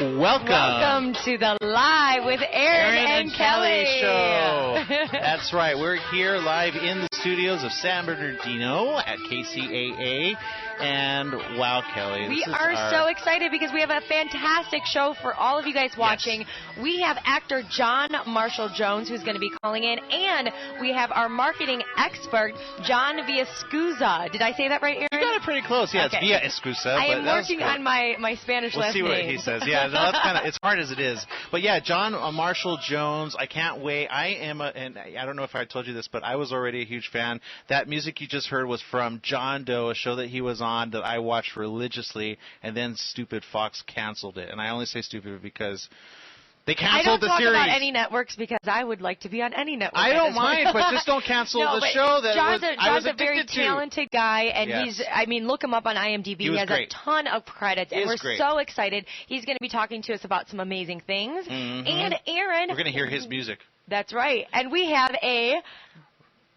Welcome to the Live with Aaron and Kelly show. That's right. We're here live in the studios of San Bernardino at KCAA. And wow, Kelly. We are so excited because we have a fantastic show for all of you guys watching. Yes. We have actor John Marshall Jones who's going to be calling in, and we have our marketing expert, John Villascusa. Did I say that right, Aaron? You got it pretty close. Yeah, okay. It's Villascusa. I am working on my Spanish last name. We'll see what he says. Yeah, no, that's kind of, it's hard as it is. But yeah, John Marshall Jones, I can't wait. And I don't know if I told you this, but I was already a huge fan. That music you just heard was from John Doe, a show that he was on that I watched religiously, and then stupid Fox canceled it. And I only say stupid because they canceled the series. I don't talk about any networks because I would like to be on any network. I don't mind, but just don't cancel the show that John's I was a very talented guy, and yes. Look him up on IMDb. He has great. A ton of credits, and we're great. So excited. He's going to be talking to us about some amazing things. Mm-hmm. And Aaron, we're going to hear his music. That's right. And we have a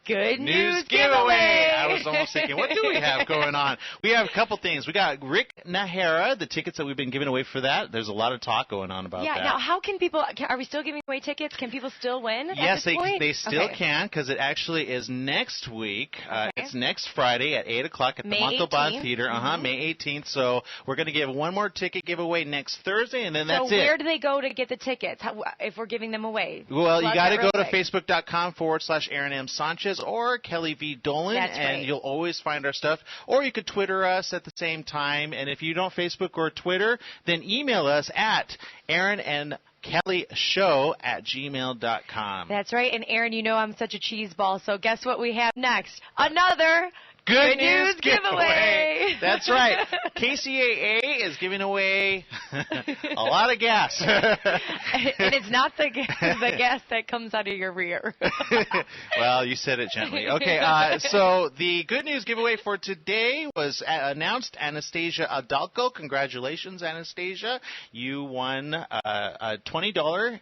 Good news giveaway. I was almost thinking, what do we have going on? We have a couple things. We got Rick Nahara, the tickets that we've been giving away for that. There's a lot of talk going on about that. Yeah, now how can people, are we still giving away tickets? Can people still win Yes, at this point? They still can, because it actually is next week. It's next Friday at 8 o'clock at the Montalban Theater. May 18th. So we're going to give one more ticket giveaway next Thursday, and then that's it. So where do they go to get the tickets if we're giving them away? Well, you got to go to facebook.com/Aaron M. Sanchez or Kelly V. Dolan, and you'll always find our stuff. Or you could Twitter us at the same time. And if you don't Facebook or Twitter, then email us at AaronandKellyShow@gmail.com. That's right. And Aaron, you know I'm such a cheese ball, so guess what we have next? Another Good news giveaway. That's right. KCAA is giving away a lot of gas. And it's not the gas that comes out of your rear. Well, you said it gently. Okay, so the good news giveaway for today was announced. Anastasia Adalco. Congratulations, Anastasia. You won a $20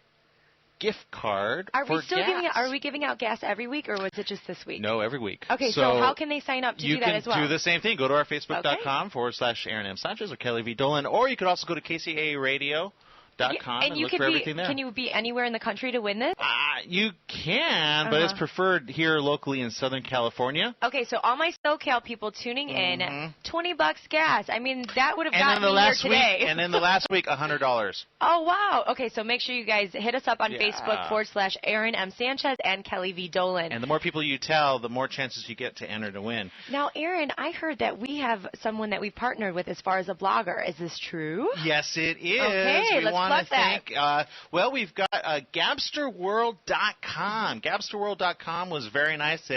gift card for gas. Are we giving out gas every week, or was it just this week? No, every week. Okay, so how can they sign up to do that as well? You can do the same thing. Go to our facebook.com/Aaron M. Sanchez or Kelly V. Dolan, or you could also go to KCAAradio.com and look for everything there. Can you be anywhere in the country to win this? You can, but it's preferred here locally in Southern California. Okay, so all my SoCal people tuning in, $20 gas. I mean, that would have gotten me here today. And then the last week, $100. Oh, wow. Okay, so make sure you guys hit us up on Facebook/Aaron M. Sanchez and Kelly V. Dolan. And the more people you tell, the more chances you get to enter to win. Now, Aaron, I heard that we have someone that we've partnered with as far as a blogger. Is this true? Yes, it is. Okay, let's plug that. We've got GapsterWorld.com. GapsterWorld.com was very nice.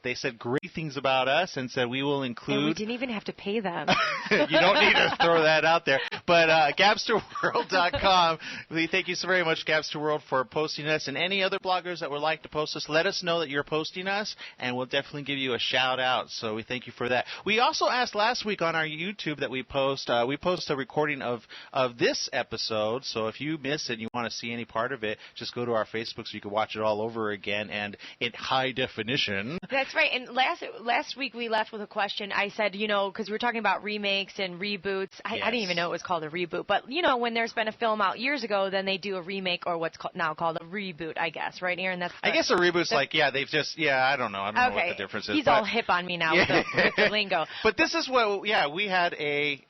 They said great things about us and said we will include. And we didn't even have to pay them. You don't need to throw that out there. But GapsterWorld.com, we thank you so very much, Gapster World, for posting us. And any other bloggers that would like to post us, let us know that you're posting us, and we'll definitely give you a shout out. So we thank you for that. We also asked last week on our YouTube that we post a recording of this episode. So if you miss it and you want to see any part of it, just go to our Facebook so you can watch it all over again and in high definition. That's right. And last week we left with a question. I said, because we were talking about remakes and reboots. I didn't even know it was called a reboot. But, when there's been a film out years ago, then they do a remake or what's now called a reboot, I guess. Right, Aaron? I guess a reboot's I don't know. I don't know what the difference is. He's all hip on me now with the lingo. But this is what, we had a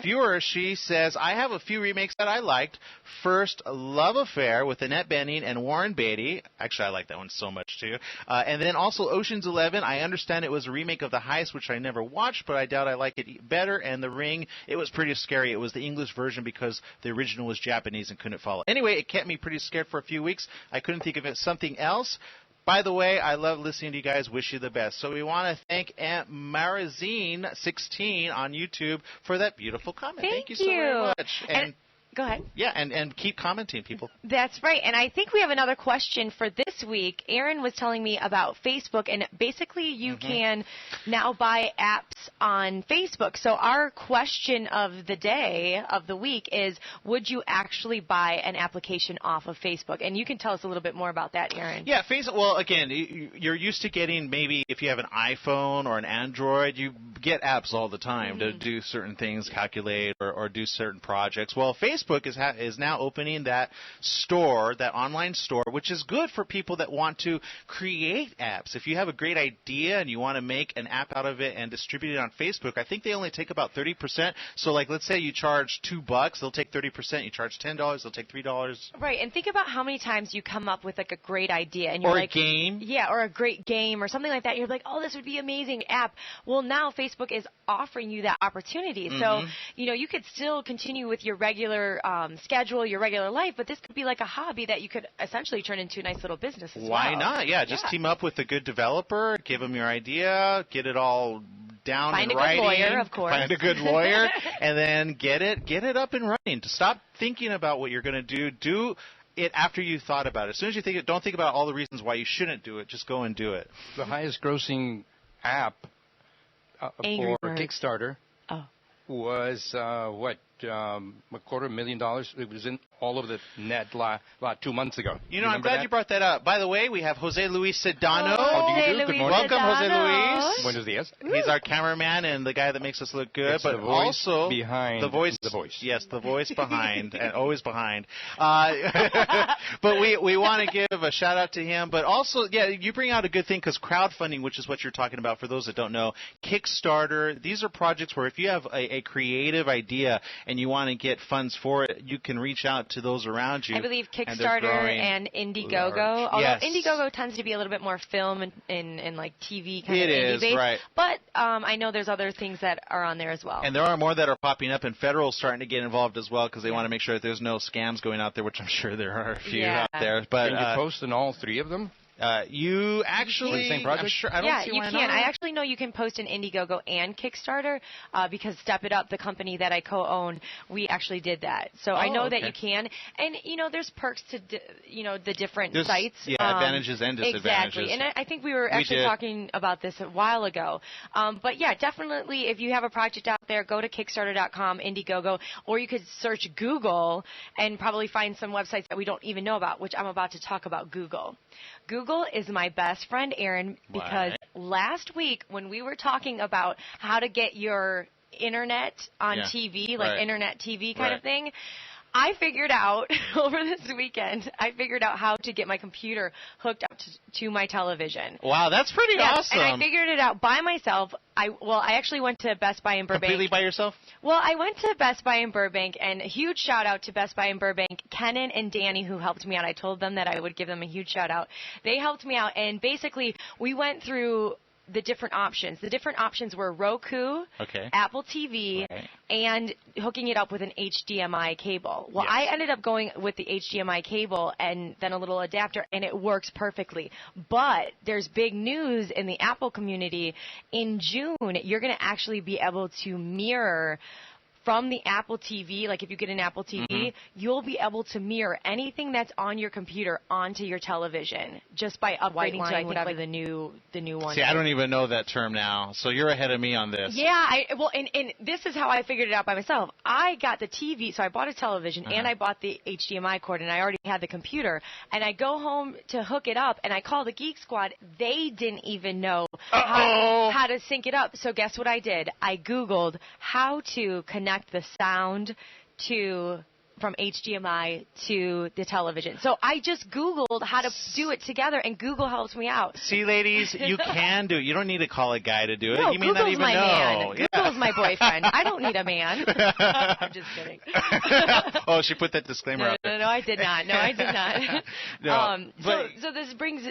viewer. She says, I have a few remakes that I liked. First, Love Affair with Annette Bening and Warren Beatty. Actually, I like that one so much, too. And then also Ocean's 11. I understand it was a remake of The Heist, which I never watched, but I doubt I like it better. And The Ring, it was pretty scary. It was the English version because the original was Japanese and couldn't follow. Anyway, it kept me pretty scared for a few weeks. I couldn't think of something else. By the way, I love listening to you guys. Wish you the best. So we want to thank Aunt Marazine16 on YouTube for that beautiful comment. Thank you so very much. And go ahead. Yeah, and keep commenting, people. That's right. And I think we have another question for this week. Aaron was telling me about Facebook, and basically you can now buy apps on Facebook. So our question of the day, of the week, is would you actually buy an application off of Facebook? And you can tell us a little bit more about that, Aaron. Yeah, Facebook. Well, again, you're used to getting maybe if you have an iPhone or an Android, you get apps all the time to do certain things, calculate or do certain projects. Well, Facebook is now opening that store, that online store, which is good for people that want to create apps. If you have a great idea and you want to make an app out of it and distribute it on Facebook, I think they only take about 30%. So, like, let's say you charge $2, they'll take 30%. You charge $10, they'll take $3. Right, and think about how many times you come up with, like, a great idea. And you're like, a game. Yeah, or a great game or something like that. You're like, oh, this would be an amazing app. Well, now Facebook is offering you that opportunity. So, you could still continue with your regular schedule, your regular life, but this could be like a hobby that you could essentially turn into a nice little business as well. Why not? Yeah, just team up with a good developer, give them your idea, get it all down in writing. Find a good lawyer, of course. Find a good lawyer, and then get it up and running. To stop thinking about what you're going to do it after you thought about it. As soon as you think it, don't think about all the reasons why you shouldn't do it. Just go and do it. The highest grossing app for Kickstarter was $250,000. It was in all of the net about 2 months ago. I'm glad you brought that up. By the way, we have Jose Luis Sedano. Good morning. Welcome, Jose Luis. Buenos dias. He's our cameraman and the guy that makes us look good, but also behind the voice. Yes, the voice behind and always behind. But we want to give a shout out to him. But also, you bring out a good thing because crowdfunding, which is what you're talking about for those that don't know, Kickstarter. These are projects where if you have a creative idea and you want to get funds for it, you can reach out to those around you. I believe Kickstarter and Indiegogo. Although Indiegogo tends to be a little bit more film and like TV kind of indie based. Right. But I know there's other things that are on there as well. And there are more that are popping up, and federal's starting to get involved as well because they want to make sure that there's no scams going out there, which I'm sure there are a few out there. But can you post in all three of them? You actually, same project? I'm sure, I don't see why you can. not. I actually know you can post in Indiegogo and Kickstarter because Step It Up, the company that I co-own, we actually did that. So I know that you can. And, there's perks to, the different sites. Yeah, advantages and disadvantages. Exactly. And I think we were actually talking about this a while ago. But, definitely if you have a project out there, go to Kickstarter.com, Indiegogo, or you could search Google and probably find some websites that we don't even know about, which I'm about to talk about Google. Google is my best friend, Aaron, because last week when we were talking about how to get your internet on TV, like internet TV kind of thing, I figured out over this weekend, how to get my computer hooked up to my television. Wow, that's pretty awesome. And I figured it out by myself. I actually went to Best Buy in Burbank. Completely by yourself? Well, I went to Best Buy in Burbank, and a huge shout-out to Best Buy in Burbank. Kenan and Danny, who helped me out, I told them that I would give them a huge shout-out. They helped me out, and basically we went through the different options. The different options were Roku, Apple TV, and hooking it up with an HDMI cable. Well, I ended up going with the HDMI cable and then a little adapter, and it works perfectly. But there's big news in the Apple community. In June, you're going to actually be able to mirror from the Apple TV, like if you get an Apple TV, you'll be able to mirror anything that's on your computer onto your television just by upgrading to whatever the new one. See, I don't even know that term now, so you're ahead of me on this. Yeah, and this is how I figured it out by myself. I got the TV, so I bought a television and I bought the HDMI cord, and I already had the computer. And I go home to hook it up, and I call the Geek Squad. They didn't even know how to sync it up. So guess what I did? I Googled how to connect the sound from HDMI to the television. So I just Googled how to do it together, and Google helps me out. See, ladies, you can do it. You don't need to call a guy to do it. No, you may Google's not even my know. Man. Google's my boyfriend. I don't need a man. I'm just kidding. Oh, she put that disclaimer out there. No, I did not. No, I did not. So this brings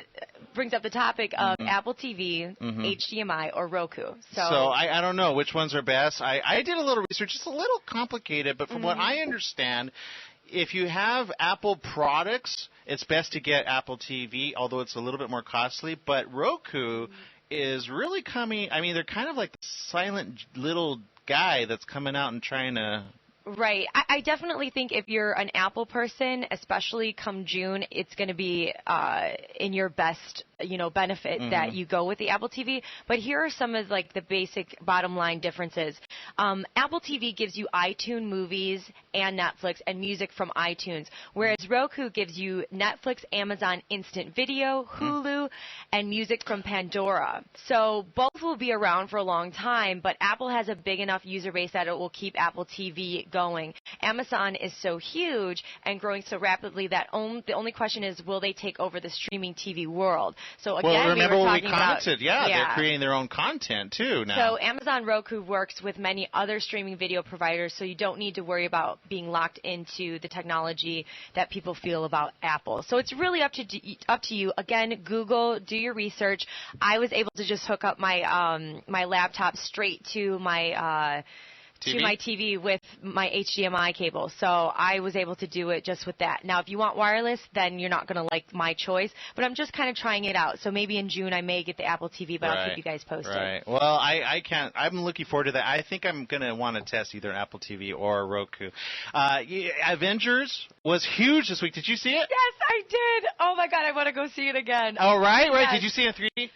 up the topic of Apple TV, HDMI, or Roku. So I don't know which ones are best. I did a little research. It's a little complicated, but from what I understand, if you have Apple products, it's best to get Apple TV, although it's a little bit more costly. But Roku is really coming. I mean, they're kind of like the silent little guy that's coming out and trying to. Right. I definitely think if you're an Apple person, especially come June, it's going to be in your best, benefit that you go with the Apple TV. But here are some of like the basic bottom line differences. Apple TV gives you iTunes movies and Netflix and music from iTunes, whereas Roku gives you Netflix, Amazon Instant Video, Hulu, and music from Pandora. So both will be around for a long time, but Apple has a big enough user base that it will keep Apple TV going. Amazon is so huge and growing so rapidly that the only question is, will they take over the streaming TV world? So again, remember we were what we talking about, commented. They're creating their own content too now. So Amazon Roku works with many other streaming video providers, so you don't need to worry about being locked into the technology that people feel about Apple. So it's really up to you. Again, Google, do your research. I was able to just hook up my my laptop straight to my TV with my HDMI cable. So I was able to do it just with that. Now, if you want wireless, then you're not going to like my choice. But I'm just kind of trying it out. So maybe in June I may get the Apple TV, but I'll keep you guys posted. Right. Well, I can't. I'm looking forward to that. I think I'm going to want to test either an Apple TV or a Roku. Avengers was huge this week. Did you see it? Yes, I did. Oh, my God. I want to go see it again. Oh, right. Yes. Did you see it in 3D?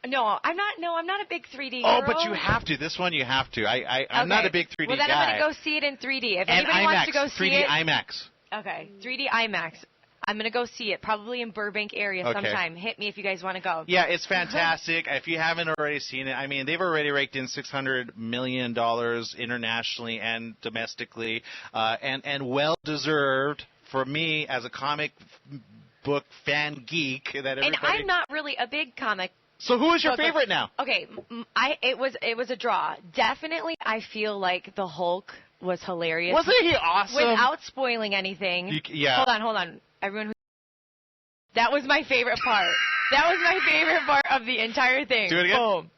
No, I'm not. No, I'm not a big 3D girl. Oh, but you have to. This one you have to. I'm not a big 3D guy. Well, then I'm going to go see it in 3D. If anybody wants to go see 3D it. 3D IMAX. Okay, 3D IMAX. I'm going to go see it, probably in Burbank area sometime. Hit me if you guys want to go. Yeah, it's fantastic. If you haven't already seen it, I mean, they've already raked in $600 million internationally and domestically, and well-deserved for me as a comic book fan geek. And I'm not really a big comic. So who is your favorite now? Okay, it was a draw. Definitely, I feel like the Hulk was hilarious. Wasn't he awesome? Without spoiling anything. Yeah. Hold on. Everyone, that was my favorite part. That was my favorite part of the entire thing. Do it again. Boom.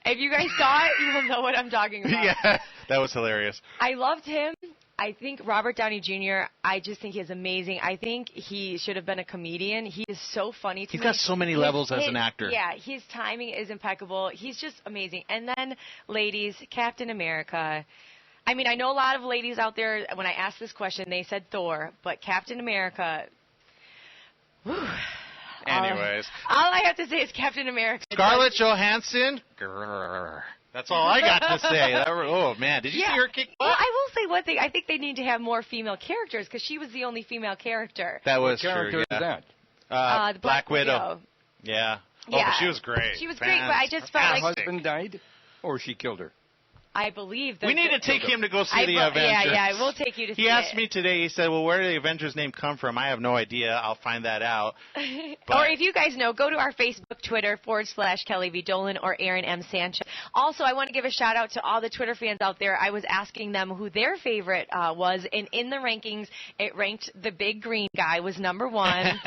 If you guys saw it, you will know what I'm talking about. Yeah, that was hilarious. I loved him. I think Robert Downey Jr., I just think he's amazing. I think he should have been a comedian. He is so funny to me. He's got so many levels as an actor. Yeah, his timing is impeccable. He's just amazing. And then, ladies, Captain America. I mean, I know a lot of ladies out there, when I asked this question, they said Thor. But Captain America, whew. Anyways. All I have to say is Captain America. Scarlett Johansson. Grrr. That's all I got to say. Oh, man. Did you see her kick butt? Well, I will say one thing. I think they need to have more female characters because she was the only female character. That was true. What character is that? The Black Widow. Yeah. Oh, but she was great. She was great, but I just felt like... Her husband died, or she killed her? I believe that... We need to take him to go see the Avengers. Yeah, we'll take you to see it. He asked me today, he said, well, where did the Avengers name come from? I have no idea. I'll find that out. Or if you guys know, go to our Facebook, Twitter, /Kelly V. Dolan or Aaron M. Sanchez. Also, I want to give a shout out to all the Twitter fans out there. I was asking them who their favorite was, and in the rankings, it ranked the big green guy was number 1.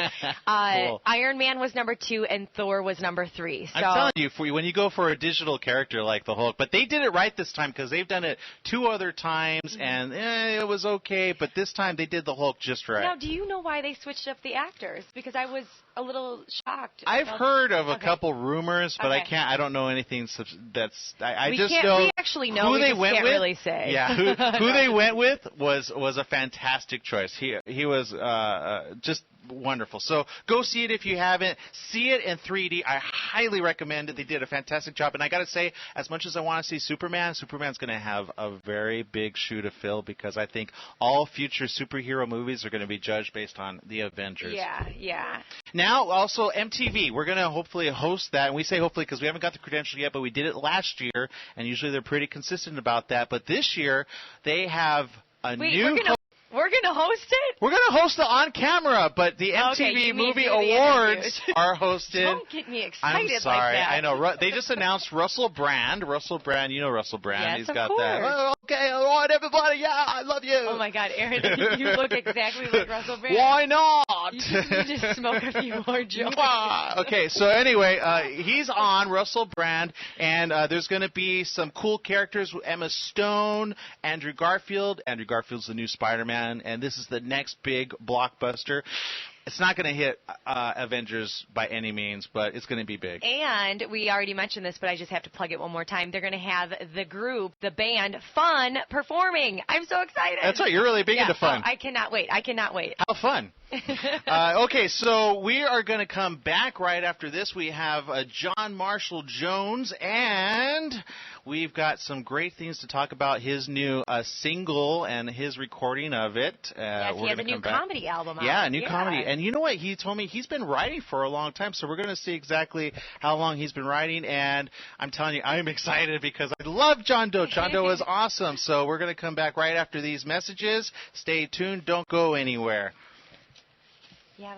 Cool. Iron Man was number 2, and Thor was number 3. So, I'm telling you, when you go for a digital character like the Hulk, but they did it right this time because they've done it 2 other times, and it was okay, but this time they did the Hulk just right. Now, do you know why they switched up the actors? Because I was a little shocked. I've heard of a couple rumors, but I don't know anything that's. I just know. We actually know. Who they went can't with. Really say. Yeah, who they went with was a fantastic choice. He was just wonderful. So go see it if you haven't. See it in 3D. I highly recommend it. They did a fantastic job. And I got to say, as much as I want to see Superman's going to have a very big shoe to fill because I think all future superhero movies are going to be judged based on the Avengers. Yeah. Now, also MTV. We're going to hopefully host that. And we say hopefully because we haven't got the credential yet, but we did it last year. And usually they're pretty consistent about that. But this year, they have a new... We're going to host it? We're going to host it on camera, but the MTV Movie Awards are hosted. Don't get me excited. I'm sorry. Like that. I know. They just announced Russell Brand. You know Russell Brand. Yes, He's of got course. that. Oh, okay, I want everybody. Yeah, I love you. Oh, my God, Aaron, you look exactly like Russell Brand. Why not? You just smoke a few more joints. Okay, so anyway, he's on, Russell Brand, and there's going to be some cool characters with Emma Stone, Andrew Garfield. Andrew Garfield's the new Spider-Man, and this is the next big blockbuster. It's not going to hit Avengers by any means, but it's going to be big. And we already mentioned this, but I just have to plug it one more time. They're going to have the band, Fun, performing. I'm so excited. That's right. You're really big into Fun. Oh, I cannot wait. How fun. Okay, so we are going to come back right after this. We have John Marshall Jones, and We've got some great things to talk about. His new single and his recording of it. Yes, he has a new comedy album out. Yeah, a new comedy. And you know what? He told me he's been writing for a long time, so we're going to see exactly how long he's been writing. And I'm telling you, I'm excited because I love John Doe. John Doe is awesome. So we're going to come back right after these messages. Stay tuned. Don't go anywhere. Yeah,